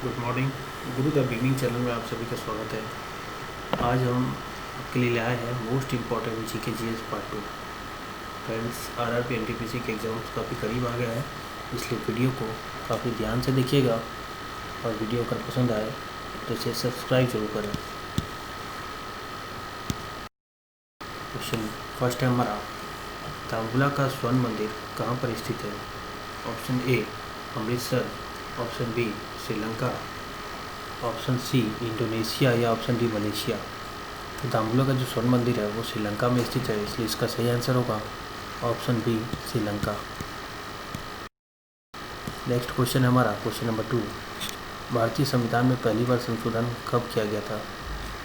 Good morning. Guru the beginning channel में आप सभी का स्वागत है। आज हम आपके लिए लाए हैं most important GK GS part 2। Friends, RRB NTPC के एग्ज़ाम्स काफ़ी करीब आ गया है, इसलिए वीडियो को काफ़ी ध्यान से देखिएगा और वीडियो अगर पसंद आए तो इसे सब्सक्राइब जरूर करें। क्वेश्चन फर्स्ट है हमारा, तांबुला का स्वर्ण मंदिर कहाँ पर स्थित है? Option A Amritsar, option B Sri Lanka, option C Indonesia या ऑप्शन डी मलेशिया। तो दाम्बुला का जो स्वर्ण मंदिर है वो श्रीलंका में स्थित है, इसलिए इसका सही आंसर होगा option B Sri Lanka. Next question है हमारा क्वेश्चन नंबर 2, भारतीय संविधान में पहली बार संशोधन कब किया गया था?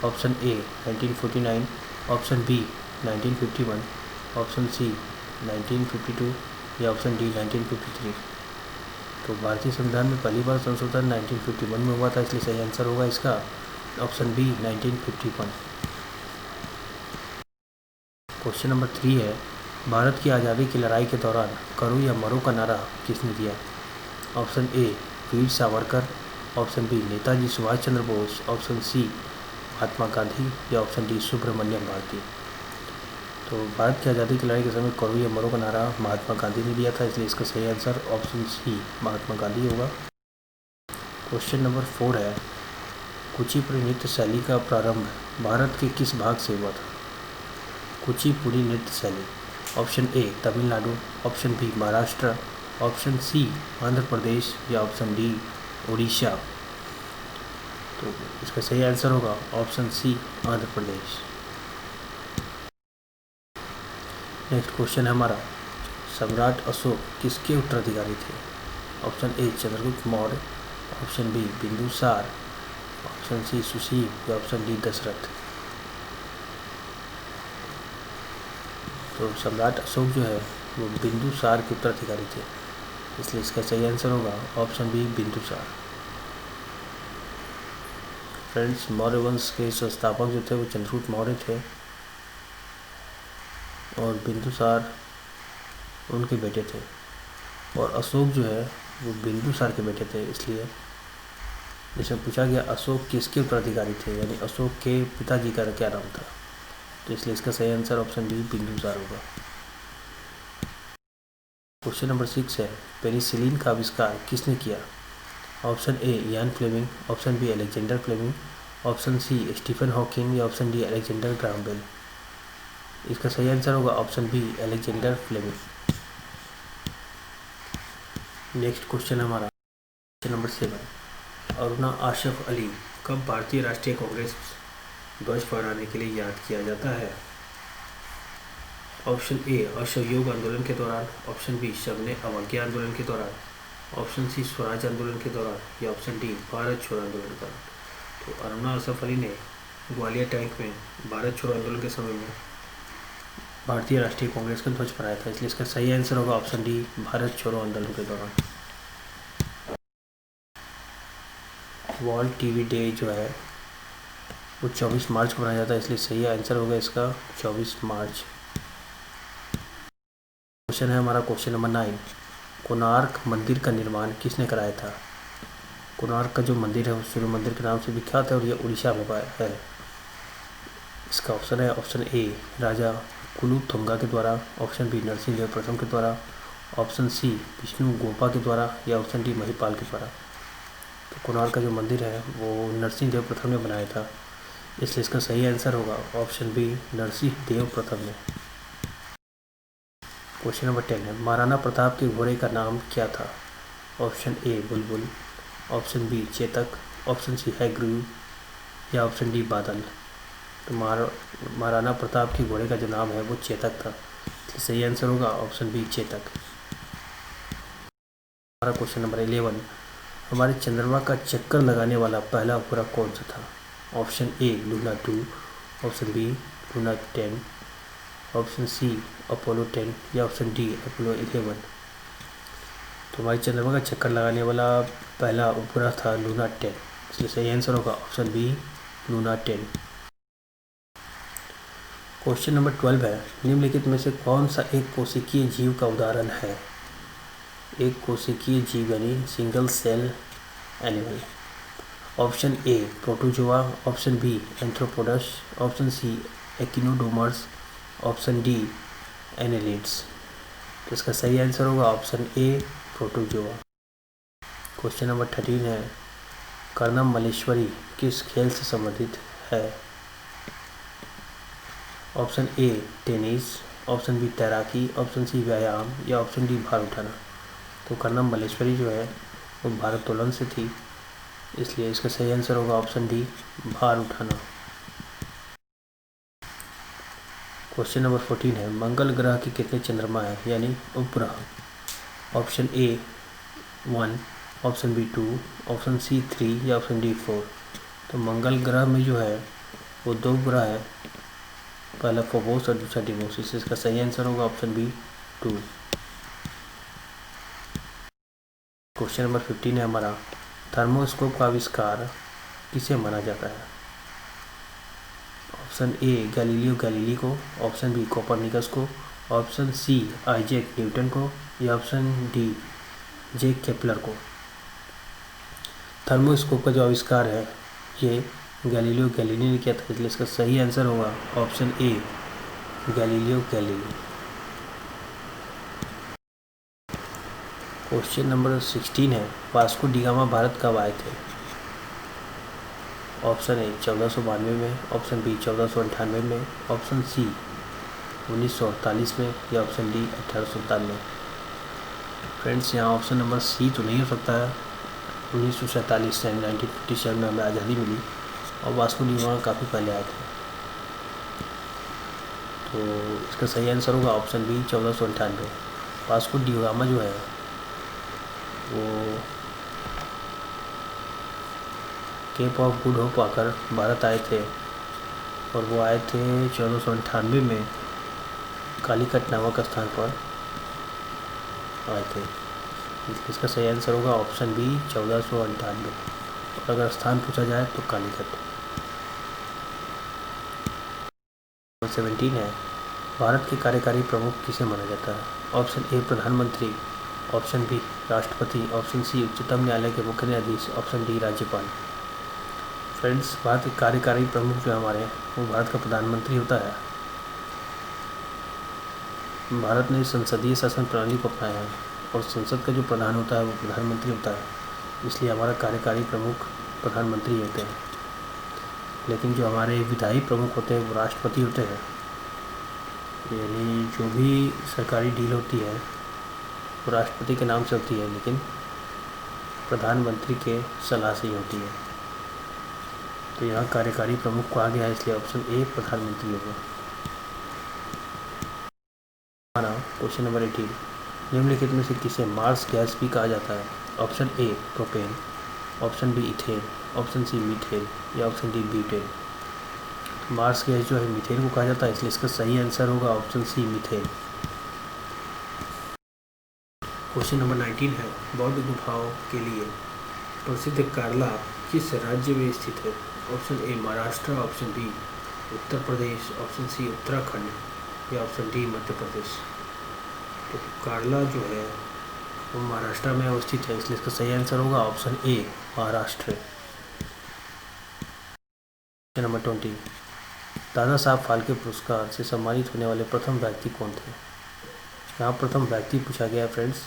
Option A 1949, option B 1951, option C 1952 या ऑप्शन डी 1953। तो भारतीय संविधान में पहली बार संशोधन 1951 में हुआ था, इसलिए सही आंसर होगा इसका ऑप्शन बी 1951। क्वेश्चन नंबर 3 है, भारत की आज़ादी की लड़ाई के दौरान करो या मरो का नारा किसने दिया? Option A Veer Savarkar, option B Netaji Subhash Chandra Bose, option C Mahatma Gandhi या ऑप्शन डी सुब्रमण्यम भारती। तो भारत की आज़ादी की लड़ाई के समय करो या मरो का नारा महात्मा गांधी ने दिया था, इसलिए इसका सही answer option C Mahatma Gandhi होगा। क्वेश्चन नंबर 4 है, कुचिपुड़ी नृत्य शैली का प्रारंभ भारत के किस भाग से हुआ था? कुचिपुड़ी नृत्य शैली, option A Tamil Nadu, option B Maharashtra, option C Andhra Pradesh या ऑप्शन डी उड़ीसा। तो इसका सही आंसर होगा ऑप्शन सी आंध्र प्रदेश। नेक्स्ट क्वेश्चन है हमारा, सम्राट अशोक किसके उत्तराधिकारी थे? ऑप्शन ए Chandragupta Maurya, option B Bindusara, option C सुशील या ऑप्शन डी दशरथ। तो सम्राट अशोक जो है वो बिंदुसार के उत्तराधिकारी थे, इसलिए इसका सही आंसर होगा option B Bindusara. Friends, Maurya वंश के संस्थापक जो थे वो चंद्रगुप्त मौर्य थे और बिंदुसार उनके बेटे थे, और अशोक जो है वो बिंदुसार के बेटे थे। इसलिए जैसे पूछा गया अशोक किसके उत्तराधिकारी थे, यानी अशोक के पिताजी का क्या नाम था, तो इसलिए इसका सही आंसर ऑप्शन बी बिंदुसार होगा। क्वेश्चन नंबर 6 है, पेनिसिलिन का आविष्कार किसने किया? Option A Ian Fleming, option B Alexander Fleming, option C Stephen Hawking या option D Alexander Graham Bell. इसका सही आंसर होगा option B Alexander Fleming. Next question हमारा क्वेश्चन नंबर 7, अरुणा आशफ अली कब भारतीय राष्ट्रीय कांग्रेस ध्वज फहराने के लिए याद किया जाता है? ऑप्शन ए असहयोग आंदोलन के दौरान, ऑप्शन बी शबने अवज्ञा आंदोलन के दौरान, ऑप्शन सी स्वराज आंदोलन के दौरान या ऑप्शन डी भारत छोड़ो आंदोलन के दौरान। तो अरुणा आशफ अली ने ग्वालियर टैंक में भारत छोड़ो आंदोलन के समय में भारतीय राष्ट्रीय कांग्रेस का ध्वज फहराया था, इसलिए इसका सही आंसर होगा ऑप्शन डी भारत छोड़ो आंदोलन के दौरान। वर्ल्ड टीवी डे जो है वो 24 मार्च को मनाया जाता है, इसलिए सही आंसर होगा इसका 24 मार्च। क्वेश्चन है हमारा क्वेश्चन नंबर 9, कोणार्क मंदिर का निर्माण किसने कराया था? कोणार्क का जो मंदिर है वो सूर्य मंदिर के नाम से विख्यात है और ये उड़ीसा में है। इसका ऑप्शन है ऑप्शन ए राजा कुलुथुंगा के द्वारा, ऑप्शन बी नरसिंह देव प्रथम के द्वारा, ऑप्शन सी विष्णु गोपा के द्वारा या ऑप्शन डी महिपाल के द्वारा। तो कोणार्क का जो मंदिर है वो नरसिंह देव प्रथम ने बनाया था, इसलिए इसका सही आंसर होगा ऑप्शन बी नरसिंह देव प्रथम ने। क्वेश्चन नंबर 10 है, महाराणा प्रताप के घोड़े का नाम क्या था? Option A Bulbul, option B Chetak, option C Hayagriva या ऑप्शन डी बादल। तो महाराणा प्रताप के घोड़े का जो नाम है वो चेतक था, इसलिए सही आंसर होगा ऑप्शन बी चेतक। हमारा क्वेश्चन नंबर 11, हमारे चंद्रमा का चक्कर लगाने वाला पहला उपग्रह कौन सा था? Option A Luna 2, option B Luna 10, option C Apollo 10 या ऑप्शन डी अपोलो 11। तो हमारे चंद्रमा का चक्कर लगाने वाला पहला उपग्रह था लूना 10, इसलिए सही आंसर होगा option B Luna 10। Question number 12 है, निम्नलिखित में से कौन सा एक कोशिकीय जीव का उदाहरण है? एक कोशिकीय जीव यानी single cell animal. Option A protozoa, option B arthropods, option C echinoderms, option D annelids. तो इसका सही आंसर होगा option A protozoa. Question number 13 है, कर्णम मल्लेश्वरी किस खेल से संबंधित है? Option A tennis, option B तैराकी, ऑप्शन सी व्यायाम या ऑप्शन डी भार उठाना। तो कर्णम मल्लेश्वरी जो है वो भारोत्तोलन से थी, इसलिए इसका सही आंसर होगा ऑप्शन डी भार उठाना। क्वेश्चन नंबर 14 है, मंगल ग्रह के कितने चंद्रमा है यानी उपग्रह? Option A 1, option B 2, option C 3 या ऑप्शन डी 4। तो मंगल ग्रह में जो है वो 2 ग्रह है, पहला फोबोस और दूसरा डिमोस, इससे इसका सही आंसर होगा ऑप्शन बी 2। क्वेश्चन नंबर 15 है हमारा, थर्मोस्कोप का आविष्कार किसे माना जाता है? ऑप्शन ए गैलीलियो गैलीली को, ऑप्शन बी कोपरनिकस को, ऑप्शन सी आइजैक न्यूटन को या ऑप्शन डी जे केपलर को। थर्मोस्कोप का जो आविष्कार है ये गैलीलियो गैलीली ने किया था, इसलिए इसका सही आंसर होगा ऑप्शन ए गैलीलियो गैलीली। क्वेश्चन नंबर 16 है, वास्को डी गामा भारत कब आए थे? ऑप्शन ए 1492 में, ऑप्शन बी 1498 में, ऑप्शन सी 1948 में या ऑप्शन डी 1897। फ्रेंड्स यहाँ ऑप्शन नंबर सी तो नहीं हो सकता है। 1947 से 1957 में हमें आज़ादी मिली और वास्को डी गामा काफ़ी पहले आए थे, तो इसका सही आंसर होगा option B 1498। Vasco da Gama जो है वो केप ऑफ गुड होप आकर भारत आए थे और वो आए थे 1498 में कालीकट नामक स्थान पर आए थे, इसका सही आंसर होगा ऑप्शन बी 1498। और अगर स्थान पूछा जाए तो कालीकट। 17 है, भारत के कार्यकारी प्रमुख किसे माना जाता है? ऑप्शन ए प्रधानमंत्री, ऑप्शन बी राष्ट्रपति, ऑप्शन सी उच्चतम न्यायालय के मुख्य न्यायाधीश, ऑप्शन डी राज्यपाल। फ्रेंड्स भारत के कार्यकारी प्रमुख जो हमारे वो भारत का प्रधानमंत्री होता है। भारत ने संसदीय शासन प्रणाली को अपनाया है और संसद का जो प्रधान होता है वो प्रधानमंत्री होता है, इसलिए हमारा कार्यकारी प्रमुख प्रधानमंत्री होते हैं। लेकिन जो हमारे विधायी प्रमुख होते हैं वो राष्ट्रपति होते हैं, यानी जो भी सरकारी डील होती है वो राष्ट्रपति के नाम से होती है, लेकिन प्रधानमंत्री के सलाह से ही होती है। तो यहाँ कार्यकारी प्रमुख को आ गया है, इसलिए ऑप्शन ए प्रधानमंत्री होगा। हमारा क्वेश्चन नंबर 18, निम्नलिखित में से किसे मार्स गैस भी कहा जाता है? Option A propane, option B ethane, option C methane या option D butane. Marsh gas जो है मीथेन को कहा जाता है, इसलिए इसका सही आंसर होगा option C methane. Question number 19 है, बौद्ध गुफाओं के लिए प्रसिद्ध कार्ला किस राज्य में स्थित है? Option A Maharashtra, option B Uttar Pradesh, option C Uttarakhand या ऑप्शन डी मध्य प्रदेश। तो कार्ला जो है वो महाराष्ट्र में अवस्थित है, इसलिए इसका सही आंसर होगा option A Maharashtra. Question number 20, Dada Saheb Phalke पुरस्कार से सम्मानित होने वाले प्रथम व्यक्ति कौन थे? यहाँ प्रथम व्यक्ति पूछा गया है friends.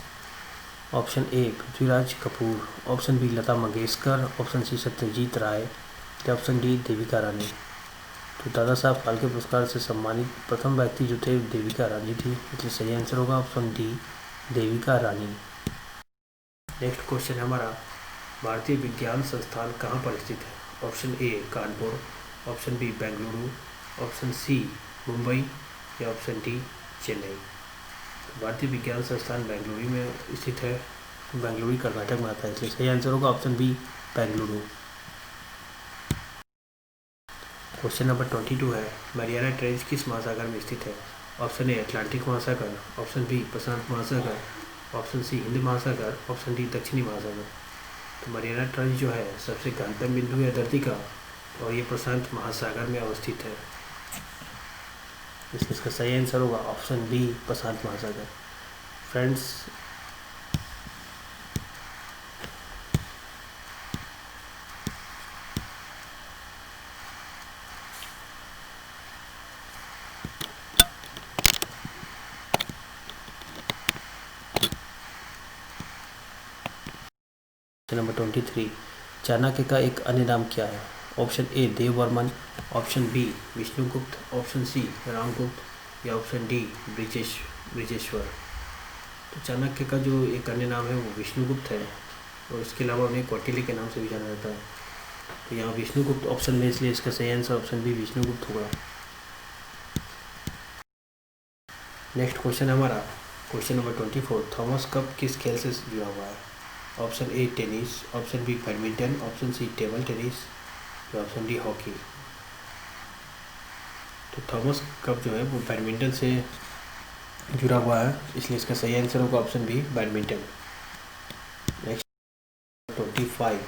Option A Prithviraj Kapoor, option B Lata Mangeshkar, option C Satyajit Ray या ऑप्शन डी देविका रानी। तो दादा साहब फाल्के पुरस्कार से सम्मानित प्रथम व्यक्ति जो थे देविका रानी थी, इसलिए सही आंसर होगा option D Devika Rani. Next question है हमारा, भारतीय विज्ञान संस्थान कहाँ पर स्थित है? Option A Kanpur, option B Bengaluru, option C Mumbai या ऑप्शन डी चेन्नई। भारतीय विज्ञान संस्थान बेंगलुरु में स्थित है, बेंगलुरु कर्नाटक में आता है, इसलिए सही आंसर होगा option B Bengaluru. Question number 22 है, मैरियाना ट्रेंच किस महासागर में स्थित है? ऑप्शन ए अटलांटिक महासागर, ऑप्शन बी प्रशांत महासागर, ऑप्शन सी हिंद महासागर, ऑप्शन डी दक्षिणी महासागर। तो मैरियाना ट्रेंच जो है सबसे गहनतम बिंदु है धरती का और ये प्रशांत महासागर में अवस्थित है, इसलिए इसका सही आंसर होगा ऑप्शन बी प्रशांत महासागर। फ्रेंड्स क्वेश्चन नंबर 23, चाणक्य का एक अन्य नाम क्या है? Option A Devavarman, option B Vishnugupta, option C Ramagupta या ऑप्शन डी ब्रिजेश्वर। तो चाणक्य का जो एक अन्य नाम है वो विष्णुगुप्त है और इसके अलावा उन्हें कौटिल्य के नाम से भी जाना जाता है। तो यहाँ विष्णुगुप्त ऑप्शन में, इसलिए इसका सही आंसर ऑप्शन बी विष्णुगुप्त होगा। नेक्स्ट क्वेश्चन हमारा क्वेश्चन नंबर 24, थॉमस कप किस खेल से जुड़ा हुआ है? Option A tennis, option B badminton, option C table tennis या ऑप्शन डी हॉकी। तो थॉमस कप जो है वो बैडमिंटन से जुड़ा हुआ है, इसलिए इसका सही आंसर होगा option B badminton. Next 25,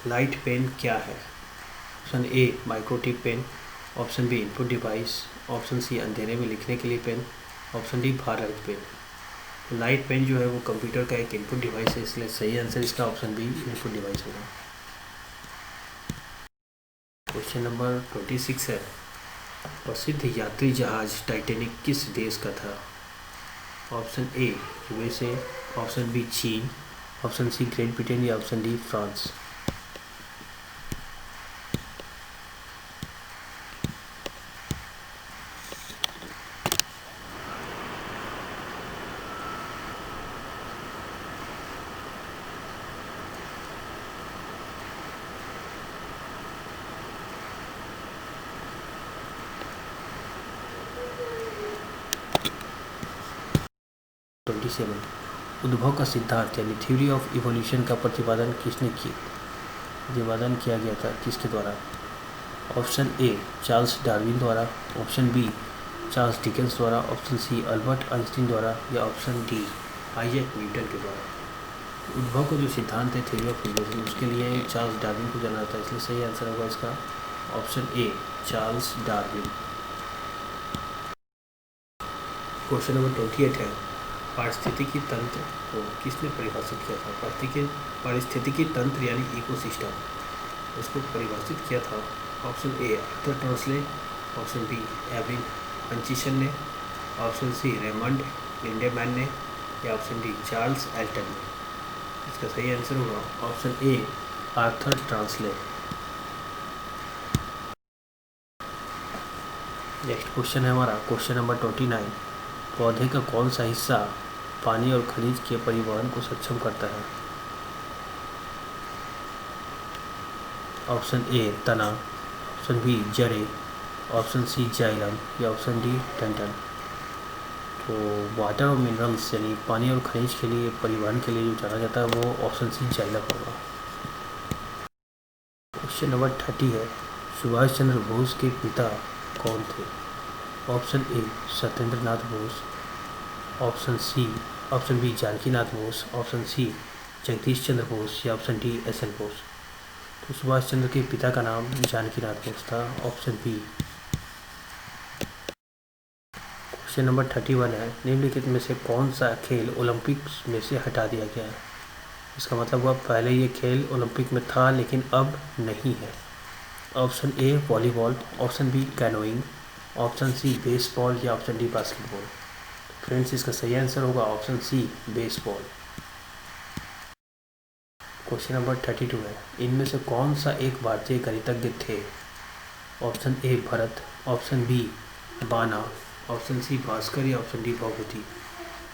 light pen क्या है? Option A microtip pen, option B input device, option C अंधेरे में लिखने के लिए पेन, option D far light pen. Light pen जो है वो कंप्यूटर का एक इनपुट डिवाइस है, इसलिए सही आंसर इसका ऑप्शन बी इनपुट डिवाइस होगा। क्वेश्चन नंबर 26 है, प्रसिद्ध यात्री जहाज टाइटैनिक किस देश का था? Option A USA, option B चीन, ऑप्शन सी ग्रेट ब्रिटेन या ऑप्शन डी फ्रांस। उद्भव का सिद्धांत यानी थ्योरी ऑफ इवोल्यूशन का प्रतिपादन किसने किया? प्रतिपादन किया गया था किसके द्वारा? ऑप्शन ए चार्ल्स डार्विन द्वारा, ऑप्शन बी चार्ल्स डिकेंस द्वारा, ऑप्शन सी अल्बर्ट आइंस्टीन द्वारा या ऑप्शन डी आइजैक न्यूटन के द्वारा। उद्भव का जो सिद्धांत है थ्योरी ऑफ इवोल्यूशन, उसके लिए चार्ल्स डार्विन को जाना जाता है, इसलिए सही आंसर होगा इसका option A Charles Darwin. Question number 28 है, पारिस्थितिकी तंत्र को किसने परिभाषित किया था? पारिस्थितिकी तंत्र यानी इकोसिस्टम, उसको परिभाषित किया था option A Arthur Tansley, option B Evin Hutchinson ने, ऑप्शन सी रेमंड लिंडेमैन ने या ऑप्शन डी चार्ल्स एल्टन ने। इसका सही आंसर होगा option A Arthur Tansley. Next question है हमारा क्वेश्चन नंबर 29, पौधे का कौन सा हिस्सा पानी और खनिज के परिवहन को सक्षम करता है? ऑप्शन ए तना, ऑप्शन बी जड़ें, ऑप्शन सी जाइलम या ऑप्शन डी डंठल। तो वाटर और मिनरल्स यानी पानी और खनिज के लिए परिवहन के लिए जो जाना जाता है वो ऑप्शन सी जाइलम होगा। क्वेश्चन नंबर 30 है, सुभाष चंद्र बोस के पिता कौन थे? Option A Satyendra Nath Bose, option B Janaki Nath Bose, option C Jagdish Chandra Bose या option D S N Bose. तो सुभाष चंद्र के पिता का नाम जानकी नाथ बोस था, ऑप्शन बी। क्वेश्चन नंबर 31 है, निम्नलिखित में से कौन सा खेल ओलंपिक्स में से हटा दिया गया है? इसका मतलब हुआ पहले ये खेल ओलंपिक में था लेकिन अब नहीं है। Option A volleyball, option B canoeing, option C baseball या ऑप्शन डी बास्केटबॉल। फ्रेंड्स इसका सही आंसर होगा option C baseball. Question number 32 है, इनमें से कौन सा एक भारतीय गणितज्ञ थे? Option A Bharat, option B Bana, option C Bhaskar या ऑप्शन डी भगवती।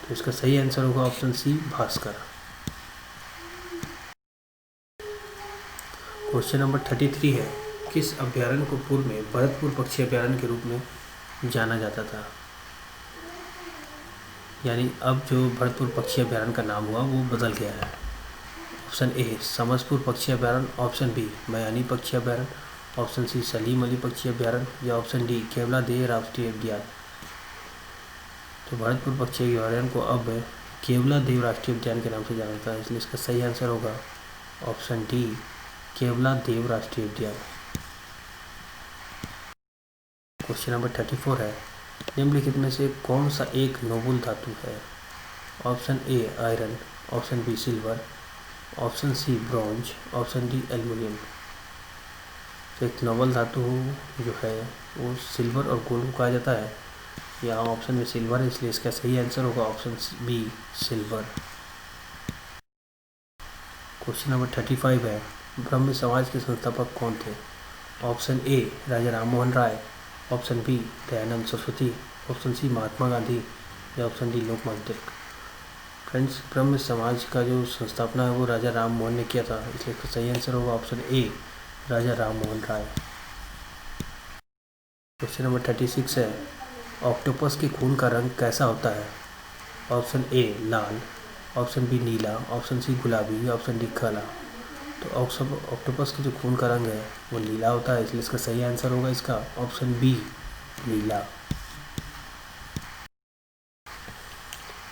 तो इसका सही आंसर होगा option C Bhaskar. Question number 33 है, किस अभ्यारण्य को पूर्व में भरतपुर पक्षी अभ्यारण्य के रूप में जाना जाता था? यानी अब जो भरतपुर पक्षी अभ्यारण्य का नाम हुआ वो बदल गया है। ऑप्शन ए समसपुर पक्षी अभ्यारण्य, ऑप्शन बी बयानी पक्षी अभ्यारण्य, ऑप्शन सी सलीम अली पक्षी अभ्यारण्य या ऑप्शन डी केवलादेव राष्ट्रीय उद्यान। तो भरतपुर पक्षी अभ्यारण्य को अब केवलादेव राष्ट्रीय उद्यान के नाम से जाना जाता है, इसलिए इसका सही आंसर होगा ऑप्शन डी केवलादेव राष्ट्रीय उद्यान। क्वेश्चन नंबर 34 है, निम्नलिखित में से कौन सा एक नोबल धातु है? Option A iron, option B silver, option C bronze, option D aluminium. तो एक नोबल धातु जो है वो सिल्वर और गोल्ड को कहा जाता है। यहाँ ऑप्शन में सिल्वर है, इसलिए इसका सही आंसर होगा option B silver. Question number 35 है, ब्रह्म समाज के संस्थापक कौन थे? Option A Raja Ram Mohan Roy, option B Dayanand Saraswati, option C Mahatma Gandhi या option D Lokmanya Tilak. Friends, Brahmo Samaj का जो संस्थापना है वो राजा राम मोहन ने किया था, इसलिए इसका सही आंसर होगा option A Raja Ram Mohan Roy. Question number 36 है, ऑक्टोपस के खून का रंग कैसा होता है? ऑप्शन ए लाल, ऑप्शन बी नीला, ऑप्शन सी गुलाबी, ऑप्शन डी काला। तो ऑक्टोपस के जो खून का रंग है वो नीला होता है, इसलिए इसका सही आंसर होगा इसका ऑप्शन बी नीला।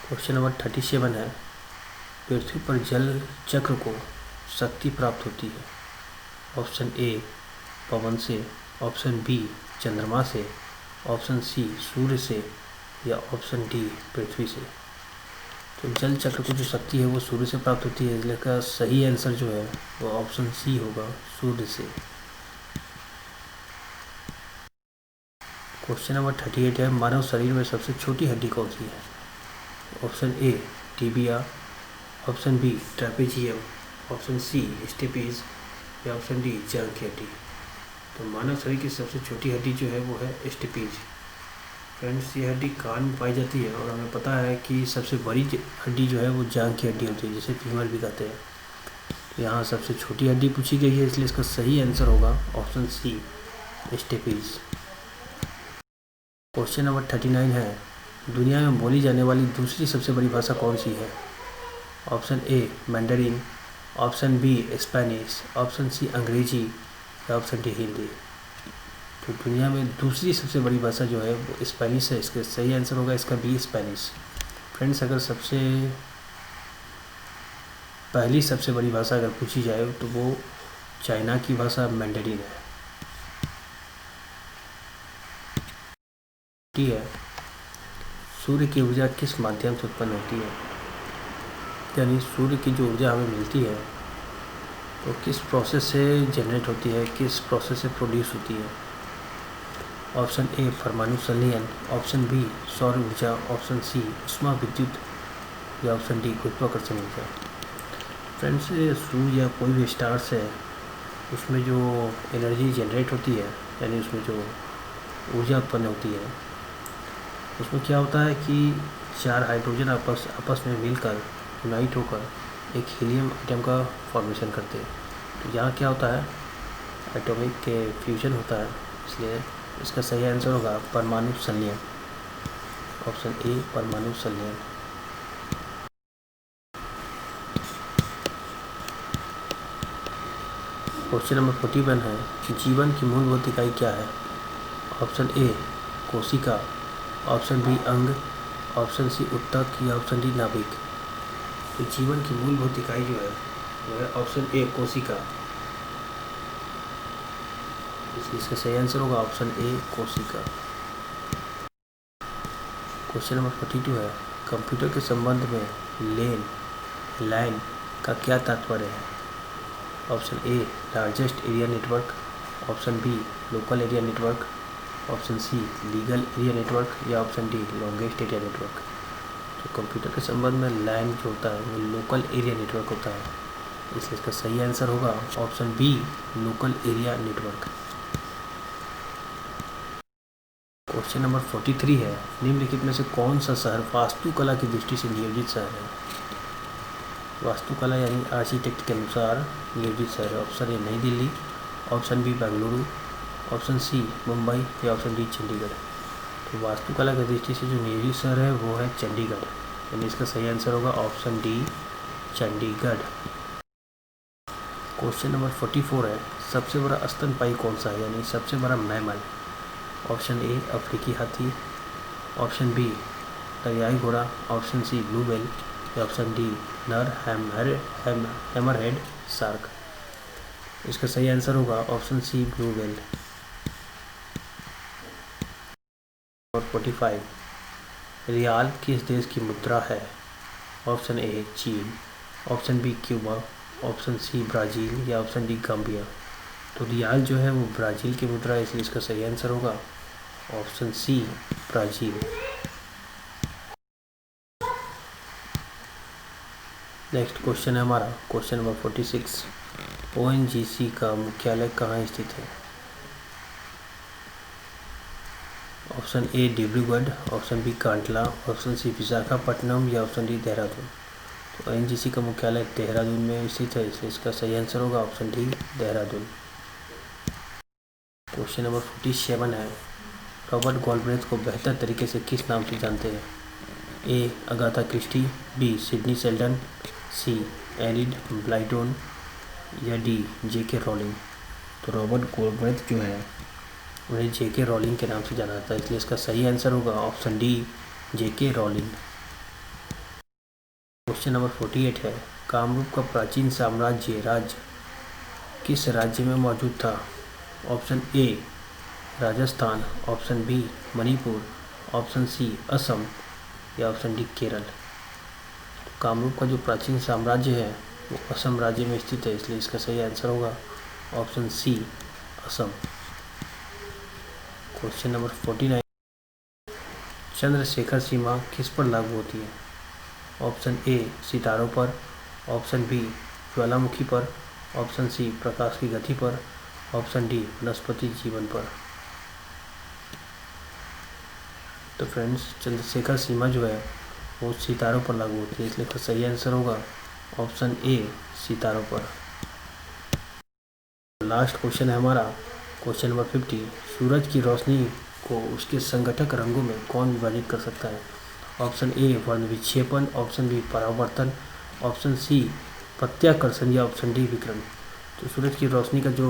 क्वेश्चन नंबर 37 है, पृथ्वी पर जल चक्र को शक्ति प्राप्त होती है? ऑप्शन ए पवन से, ऑप्शन बी चंद्रमा से, ऑप्शन सी सूर्य से या ऑप्शन डी पृथ्वी से। तो जल चक्र को जो शक्ति है वो सूर्य से प्राप्त होती है, इसलिए का सही आंसर जो है वो ऑप्शन सी होगा सूर्य से। क्वेश्चन नंबर 38 है, मानव शरीर में सबसे छोटी हड्डी कौन सी है? Option A tibia, option B trapezium, option C stapes या ऑप्शन डी जांघ की हड्डी। तो मानव शरीर की सबसे छोटी हड्डी जो है वो है स्टेपीज। फ्रेंड्स, ये हड्डी कान में पाई जाती है और हमें पता है कि सबसे बड़ी हड्डी जो है वो जांघ की हड्डी होती है, जिसे फीमर भी कहते हैं। तो यहाँ सबसे छोटी हड्डी पूछी गई है, इसलिए इसका सही आंसर होगा option C stapes. Question number 39 है, दुनिया में बोली जाने वाली दूसरी सबसे बड़ी भाषा कौन सी है? Option A Mandarin, option B Spanish, option C अंग्रेजी या ऑप्शन डी हिंदी। तो दुनिया में दूसरी सबसे बड़ी भाषा जो है वो स्पेनिश है, इसका सही आंसर होगा इसका बी स्पेनिश। फ्रेंड्स, अगर पहली सबसे बड़ी भाषा अगर पूछी जाए तो वो चाइना की भाषा मैंडरिन है। ठीक है, सूर्य की ऊर्जा किस माध्यम से उत्पन्न होती है? यानी सूर्य की जो ऊर्जा हमें मिलती है तो किस प्रोसेस से जनरेट होती है, किस प्रोसेस से प्रोड्यूस होती है? ऑप्शन ए परमाणु संलयन, ऑप्शन बी सौर ऊर्जा, ऑप्शन सी उष्मा विद्युत या ऑप्शन डी गुरुत्वाकर्षण ऊर्जा। फ्रेंड्स, सूर्य या कोई भी स्टार्स है उसमें जो एनर्जी जनरेट होती है, यानी उसमें जो ऊर्जा उत्पन्न होती है, उसमें क्या होता है कि 4 हाइड्रोजन आपस में मिलकर यूनाइट होकर एक हीलियम एटम का फॉर्मेशन करते हैं। तो यहाँ क्या होता है, एटॉमिक के फ्यूजन होता है, इसलिए इसका सही आंसर होगा परमाणु संलयन, ऑप्शन ए परमाणु संलयन। क्वेश्चन नंबर 41 है, जीवन की मूलभूत इकाई क्या है? ऑप्शन ए कोशिका, ऑप्शन बी अंग, ऑप्शन सी उत्तक या ऑप्शन डी नाभिक। तो जीवन की मूलभूत इकाई जो है वो है ऑप्शन ए कोशिका, इसलिए इसका सही आंसर होगा ऑप्शन ए कोशिका। क्वेश्चन नंबर 42 है, कंप्यूटर के संबंध में लाइन का क्या तात्पर्य है? Option A largest area network, option B local area network, option C legal area network या option D longest area network. तो कंप्यूटर के संबंध में लाइन जो होता है वो लोकल एरिया नेटवर्क होता है, इसलिए इसका सही आंसर होगा option B local area network. Question number 43 है, निम्नलिखित में से कौन सा शहर वास्तुकला की दृष्टि से नियोजित शहर है? वास्तुकला यानी आर्किटेक्ट के अनुसार नियोजित शहर है। Option A New Delhi, option B Bengaluru, option C Mumbai या ऑप्शन डी चंडीगढ़। तो वास्तुकला की दृष्टि से जो नियोजित शहर है वो है चंडीगढ़, यानी इसका सही आंसर होगा option D Chandigarh. Question number 44 है, सबसे बड़ा स्तनपायी कौन सा है, यानी सबसे बड़ा मैमल? ऑप्शन ए अफ्रीकी हाथी, ऑप्शन बी दरियाई घोड़ा, ऑप्शन सी ब्लू व्हेल या ऑप्शन डी नर हैमरहेड शार्क। इसका सही आंसर होगा ऑप्शन सी ब्लू व्हेल। और 45, रियाल किस देश की मुद्रा है? ऑप्शन ए चीन, option B Cuba, option C Brazil या ऑप्शन डी गाम्बिया। तो रियाल जो है वो ब्राज़ील की मुद्रा है, इसलिए इसका सही आंसर होगा option C Brazil. Next question है हमारा क्वेश्चन नंबर 46। ONGC का मुख्यालय कहाँ स्थित है? Option A Dibrugarh, option B Kandla, option C Visakhapatnam या ऑप्शन डी देहरादून। तो ONGC का मुख्यालय देहरादून में स्थित है, इसलिए इसका सही आंसर होगा option D Dehradun. Question number 47 है, रॉबर्ट गॉलब्रेथ को बेहतर तरीके से किस नाम से जानते हैं? A Agatha Christie, B Sidney Sheldon, C Enid Blyton या डी जेके रॉलिंग। तो रॉबर्ट गॉलब्रेथ जो है उन्हें जेके रॉलिंग के नाम से जाना जाता है, इसलिए इसका सही आंसर होगा option D J K rolling. Question number 48 है, कामरूप का प्राचीन साम्राज्य राज्य किस राज्य में मौजूद था? Option A Rajasthan, option B Manipur, option C Assam या ऑप्शन डी केरल। कामरूप का जो प्राचीन साम्राज्य है वो असम राज्य में स्थित है, इसलिए इसका सही आंसर होगा option C Assam. Question number 49, Chandrashekhar सीमा किस पर लागू होती है? ऑप्शन ए सितारों पर, ऑप्शन बी ज्वालामुखी पर, ऑप्शन सी प्रकाश की गति पर, ऑप्शन डी वनस्पति जीवन पर। तो फ्रेंड्स, चंद्रशेखर सीमा जो है वो सितारों पर लागू होती है, इसलिए इसका सही आंसर होगा ऑप्शन ए सितारों पर। लास्ट क्वेश्चन है हमारा क्वेश्चन नंबर 50, सूरज की रोशनी को उसके संघटक रंगों में कौन विभाजित कर सकता है? ऑप्शन ए वर्ण विक्षेपन, ऑप्शन बी परावर्तन, ऑप्शन सी प्रत्याकर्षण या ऑप्शन डी विकिरण। तो सूरज की रोशनी का जो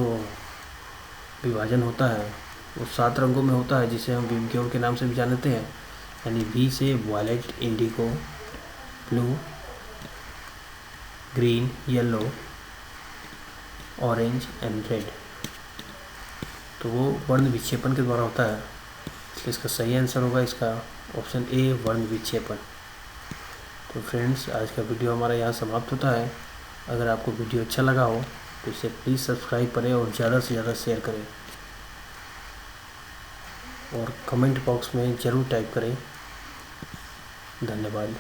विभाजन होता है वो 7 रंगों में होता है, जिसे हम विकिरण के नाम से भी जानते हैं, यानी वी से violet, indigo, blue, green, yellow, orange and red. तो वो वर्ण विक्षेपन के द्वारा होता है, इसलिए इसका सही आंसर होगा इसका ऑप्शन ए वर्ण विक्षेपन। तो फ्रेंड्स, आज का वीडियो हमारा यहाँ समाप्त होता है। अगर आपको वीडियो अच्छा लगा हो तो इसे प्लीज़ सब्सक्राइब करें और ज़्यादा से ज़्यादा शेयर करें और कमेंट बॉक्स में ज़रूर टाइप करें। धन्यवाद।